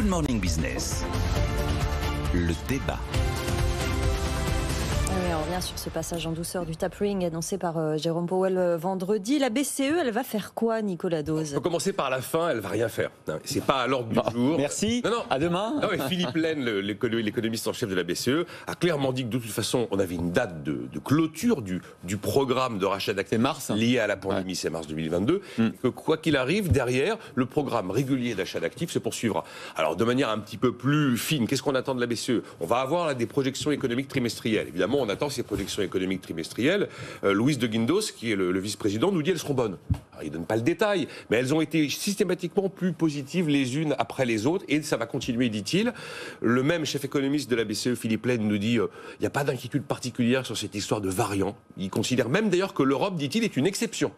Morning Business, le débat. Oui, on revient sur ce passage en douceur du tapering annoncé par Jérôme Powell vendredi. La BCE, elle va faire quoi, Nicolas Dose? On peut commencer par la fin, elle va rien faire. C'est pas à l'ordre du jour. Merci, à demain. Non, Philippe Lane, l'économiste en chef de la BCE, a clairement dit que de toute façon, on avait une date de clôture du programme de rachat d'actifs lié à la pandémie, c'est mars 2022, et que quoi qu'il arrive, derrière, le programme régulier d'achat d'actifs se poursuivra. Alors, de manière un petit peu plus fine, qu'est-ce qu'on attend de la BCE? On va avoir là, des projections économiques trimestrielles. Évidemment, on attend ces projections économiques trimestrielles. Luis de Guindos, qui est le vice-président, nous dit qu'elles seront bonnes. Alors, il ne donne pas le détail, mais elles ont été systématiquement plus positives les unes après les autres, et ça va continuer, dit-il. Le même chef économiste de la BCE, Philippe Lane, nous dit il n'y a pas d'inquiétude particulière sur cette histoire de variants. Il considère même d'ailleurs que l'Europe, dit-il, est une exception.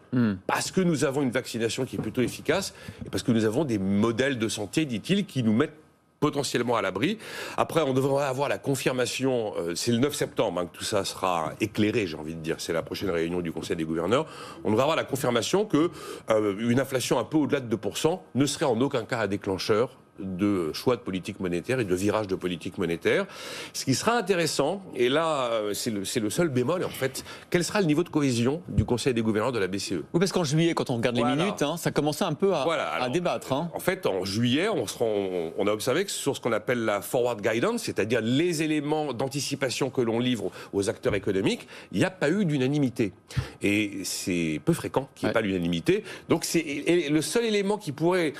Parce que nous avons une vaccination qui est plutôt efficace, et parce que nous avons des modèles de santé, dit-il, qui nous mettent potentiellement à l'abri. Après, on devrait avoir la confirmation, c'est le 9 septembre que tout ça sera éclairé, j'ai envie de dire, c'est la prochaine réunion du Conseil des gouverneurs, on devrait avoir la confirmation que une inflation un peu au-delà de 2% ne serait en aucun cas un déclencheur de choix de politique monétaire et de virage de politique monétaire. Ce qui sera intéressant, et là, c'est le seul bémol, en fait, quel sera le niveau de cohésion du Conseil des gouverneurs de la BCE? Oui, parce qu'en juillet, quand on regarde les minutes, ça commençait un peu à débattre. En fait, en juillet, on a observé que sur ce qu'on appelle la forward guidance, c'est-à-dire les éléments d'anticipation que l'on livre aux acteurs économiques, il n'y a pas eu d'unanimité. Et c'est peu fréquent qu'il n'y ait pas l'unanimité. Donc, c'est le seul élément qui pourrait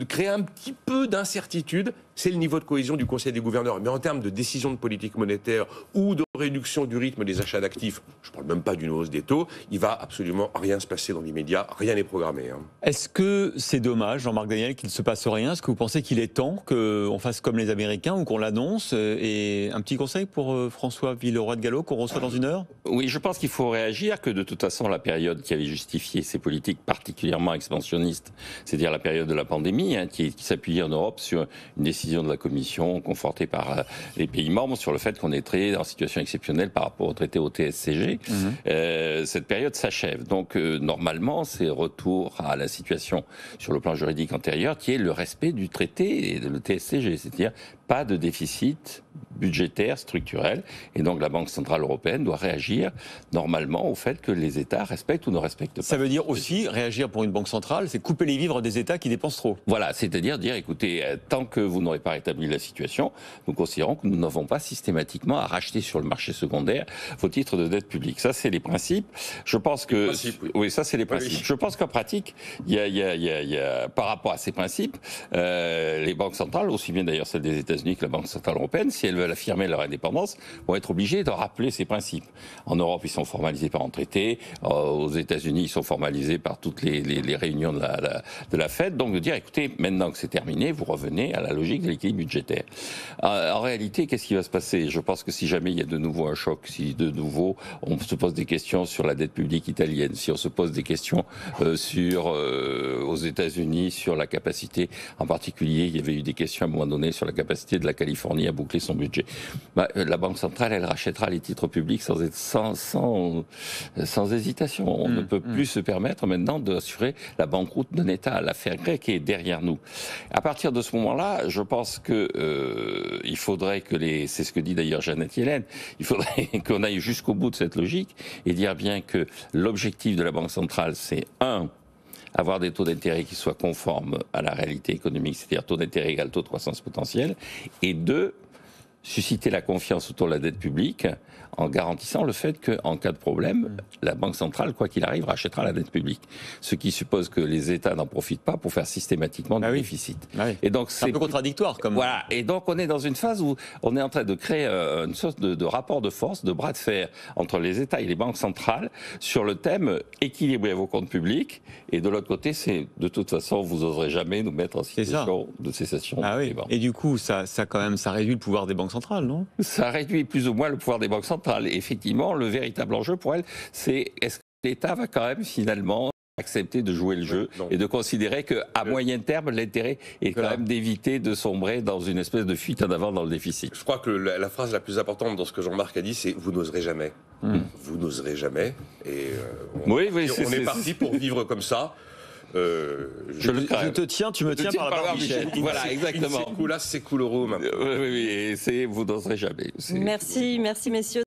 créer un petit peu d'incertitude, c'est le niveau de cohésion du Conseil des gouverneurs. Mais en termes de décision de politique monétaire ou de réduction du rythme des achats d'actifs, je ne parle même pas d'une hausse des taux, il ne va absolument rien se passer dans l'immédiat, rien n'est programmé. Est-ce que c'est dommage, Jean-Marc Daniel, qu'il ne se passe rien? Est-ce que vous pensez qu'il est temps qu'on fasse comme les Américains ou qu'on l'annonce? Et un petit conseil pour François Villeroy de Galhau, qu'on reçoit dans une heure? Oui, je pense qu'il faut réagir, que de toute façon, la période qui avait justifié ces politiques particulièrement expansionnistes, c'est-à-dire la période de la pandémie, qui s'appuyait en Europe sur une décision de la Commission confortée par les pays membres sur le fait qu'on est en situation exceptionnelle par rapport au traité au TSCG. Cette période s'achève. Donc, normalement, c'est retour à la situation sur le plan juridique antérieur qui est le respect du traité et le TSCG, c'est-à-dire pas de déficit budgétaire structurel. Et donc, la Banque Centrale Européenne doit réagir normalement au fait que les États respectent ou ne respectent pas. Ça veut dire aussi, réagir pour une banque centrale, c'est couper les vivres des États qui dépensent trop. Voilà, c'est-à-dire dire, écoutez, tant que vous n'aurez pas rétabli la situation, nous considérons que nous n'avons pas systématiquement à racheter sur le marché secondaire vos titres de dette publique. Ça, c'est les principes. Je pense que... Oui, ça, c'est les principes. Je pense qu'en pratique, il y a, par rapport à ces principes, les banques centrales, aussi bien d'ailleurs celles des États-Unis que la Banque Centrale Européenne, si elles veulent affirmer leur indépendance, vont être obligées de rappeler ces principes. En Europe, ils sont formalisés par un traité. Aux États-Unis, ils sont formalisés par toutes les réunions de la Fed. Donc, de dire, écoutez, maintenant que c'est terminé, vous revenez à la logique de l'équilibre budgétaire. En réalité, qu'est-ce qui va se passer? Je pense que si jamais il y a de nouveau un choc, si de nouveau on se pose des questions sur la dette publique italienne, si on se pose des questions aux États-Unis sur la capacité, en particulier, il y avait eu des questions à un moment donné sur la capacité de la Californie à boucler son budget. La Banque centrale, elle rachètera les titres publics sans hésitation. On ne peut plus se permettre maintenant d'assurer la banqueroute d'un État. L'affaire grecque est derrière nous. À partir de ce moment-là, je pense que il faudrait que c'est ce que dit d'ailleurs Janet Yellen, il faudrait qu'on aille jusqu'au bout de cette logique et dire bien que l'objectif de la Banque centrale, c'est avoir des taux d'intérêt qui soient conformes à la réalité économique, c'est-à-dire taux d'intérêt égal taux de croissance potentielle, et 2, susciter la confiance autour de la dette publique en garantissant le fait qu'en cas de problème, la Banque centrale, quoi qu'il arrive, rachètera la dette publique. Ce qui suppose que les États n'en profitent pas pour faire systématiquement du déficit. Et donc c'est un peu contradictoire. Voilà. Et donc on est dans une phase où on est en train de créer une sorte de rapport de force, de bras de fer entre les États et les banques centrales sur le thème équilibrez vos comptes publics. Et de l'autre côté, c'est de toute façon, vous n'oserez jamais nous mettre en situation de cessation des banques. Et du coup, ça réduit le pouvoir des banques centrales, non? Ça réduit plus ou moins le pouvoir des banques centrales. Et effectivement, le véritable enjeu pour elle, c'est est-ce que l'État va quand même finalement accepter de jouer le jeu et de considérer qu'à moyen terme, l'intérêt est quand même d'éviter de sombrer dans une espèce de fuite en avant dans le déficit. Je crois que la phrase la plus importante dans ce que Jean-Marc a dit, c'est « vous n'oserez jamais ». Vous n'oserez jamais. Et on est parti pour vivre comme ça. Je te tiens, tu me tiens par la barbe, Michel. Voilà, exactement. C'est cool, là, c'est cool, Rome. Oui, vous n'oserez jamais. Merci messieurs.